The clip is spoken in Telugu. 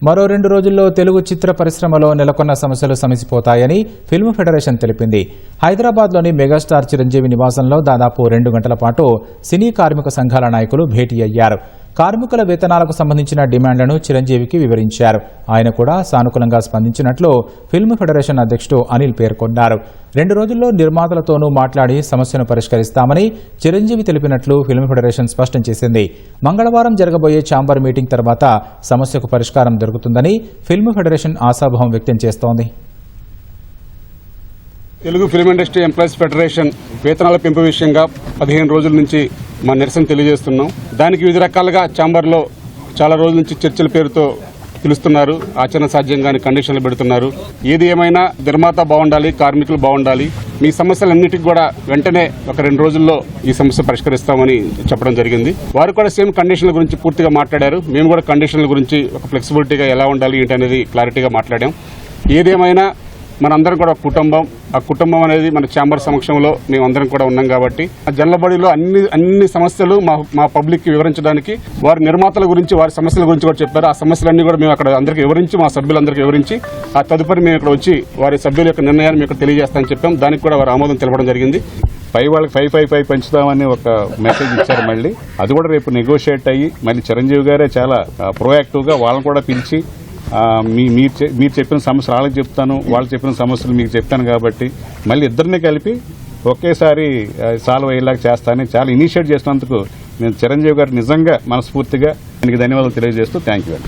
మరో 2 రోజుల్లో తెలుగు చిత్ర పరిశ్రమలో నెలకొన్న సమస్యలు సమసిపోతాయని ఫిల్మ్ ఫెడరేషన్ తెలిపింది. హైదరాబాద్లోని మెగాస్టార్ చిరంజీవి నివాసంలో దాదాపు 2 గంటల పాటు సినీ కార్మిక సంఘాల నాయకులు భేటీ అయ్యారు. కార్మికుల వేతనాలకు సంబంధించిన డిమాండ్లను చిరంజీవికి వివరించారు. ఆయన కూడా సానుకూలంగా స్పందించినట్లు ఫిల్మ్ ఫెడరేషన్ అధ్యక్షుడు అనిల్ పేర్కొన్నారు. 2 రోజుల్లో నిర్మాతలతోనూ మాట్లాడి సమస్యను పరిష్కరిస్తామని చిరంజీవి తెలిపినట్లు ఫిల్మ్ ఫెడరేషన్ స్పష్టం చేసింది. మంగళవారం జరగబోయే ఛాంబర్ మీటింగ్ తర్వాత సమస్యకు పరిష్కారం దొరుకుతుందని ఫిల్మ్ ఫెడరేషన్ ఆశాభావం వ్యక్తం చేస్తోంది. Telugu film industry employees federation వేతనాల పెంపు విషయంగా 15 రోజుల నుంచి మా నిరసన తెలియజేస్తున్నాం. దానికి వివిధ రకాలుగా ఛాంబర్లో చాలా రోజుల నుంచి చర్చల పేరుతో పిలుస్తున్నారు. ఆచరణ సాధ్యంగానే కండిషన్లు పెడుతున్నారు. ఏది ఏమైనా నిర్మాత బాగుండాలి, కార్మికులు బాగుండాలి. మీ సమస్యలన్నిటికీ కూడా వెంటనే ఒక 2 రోజుల్లో ఈ సమస్య పరిష్కరిస్తామని చెప్పడం జరిగింది. వారు కూడా సేమ్ కండిషన్ల గురించి పూర్తిగా మాట్లాడారు. మేము కూడా కండిషన్ల గురించి ఒక ఫ్లెక్సిబిలిటీగా ఎలా ఉండాలి ఏంటి అనేది క్లారిటీగా మాట్లాడాం. ఏదేమైనా మనందరం కూడా కుటుంబం, ఆ కుటుంబం అనేది మన ఛాంబర్ సమక్షంలో మేమందరం కూడా ఉన్నాం కాబట్టి ఆ జల్లబడిలో అన్ని సమస్యలు మా పబ్లిక్కి వివరించడానికి వారి నిర్మాతల గురించి వారి సమస్యల గురించి కూడా చెప్పారు. ఆ సమస్యలన్నీ కూడా మేము అక్కడ అందరికీ వివరించి మా సభ్యులందరికీ వివరించి ఆ తదుపరి మేము ఇక్కడ వచ్చి వారి సభ్యుల యొక్క నిర్ణయాన్ని మేము తెలియజేస్తామని చెప్పాం. దానికి కూడా వారు ఆమోదం తెలపడం జరిగింది. వాళ్ళకి 555 పెంచుతామని ఒక మెసేజ్ ఇచ్చారు. మళ్ళీ అది కూడా రేపు నెగోషియేట్ అయ్యి మళ్ళీ చిరంజీవి గారే చాలా ప్రోయాక్టివ్గా వాళ్ళని కూడా పిలిచి మీరు చెప్పిన సమస్యలు వాళ్ళకి చెప్తాను, వాళ్ళు చెప్పిన సమస్యలు మీకు చెప్తాను కాబట్టి మళ్ళీ ఇద్దరిని కలిపి ఒకేసారి సాల్వ్ అయ్యేలాగా చేస్తానని చాలా ఇనిషియేట్ చేసినందుకు నేను చిరంజీవి గారు నిజంగా మనస్ఫూర్తిగా దీనికి ధన్యవాదాలు తెలియజేస్తూ థ్యాంక్ యూ.